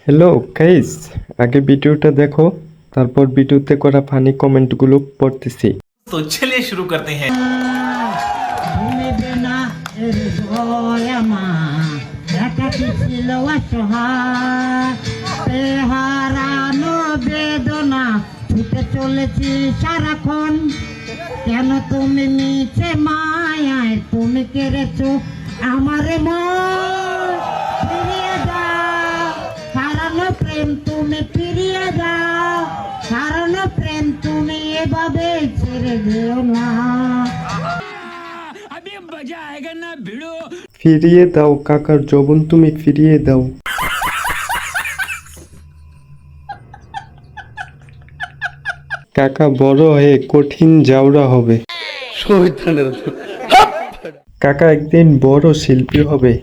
Hello guys, আগে ভিডিওটা দেখো, তারপর ভিডিওতে করা ফানি কমেন্টগুলো পড়তেছি। तो चलिए शुरू करते हैं। ভুলিবে না এর দয়ামা একাকি ছিল অসহায় এ হারানো বেদনা ছুটে চলেছি সারাক্ষণ কেন তুমি নিচে মায়ায় তুমি কেড়েছো আমারে মন ফিরিয়ে দাও হারানো প্রেম তুমি ফিরিয়ে দাও হারানো প্রেম তুমি এভাবে ছেড়ে দিও না ফিরিয়ে দাও কাকার যৌবন, তুমি ফিরিয়ে দাও। কাকা বড় হয়ে কঠিন জাউরা হবে। কাকা একদিন বড় শিল্পী হবে।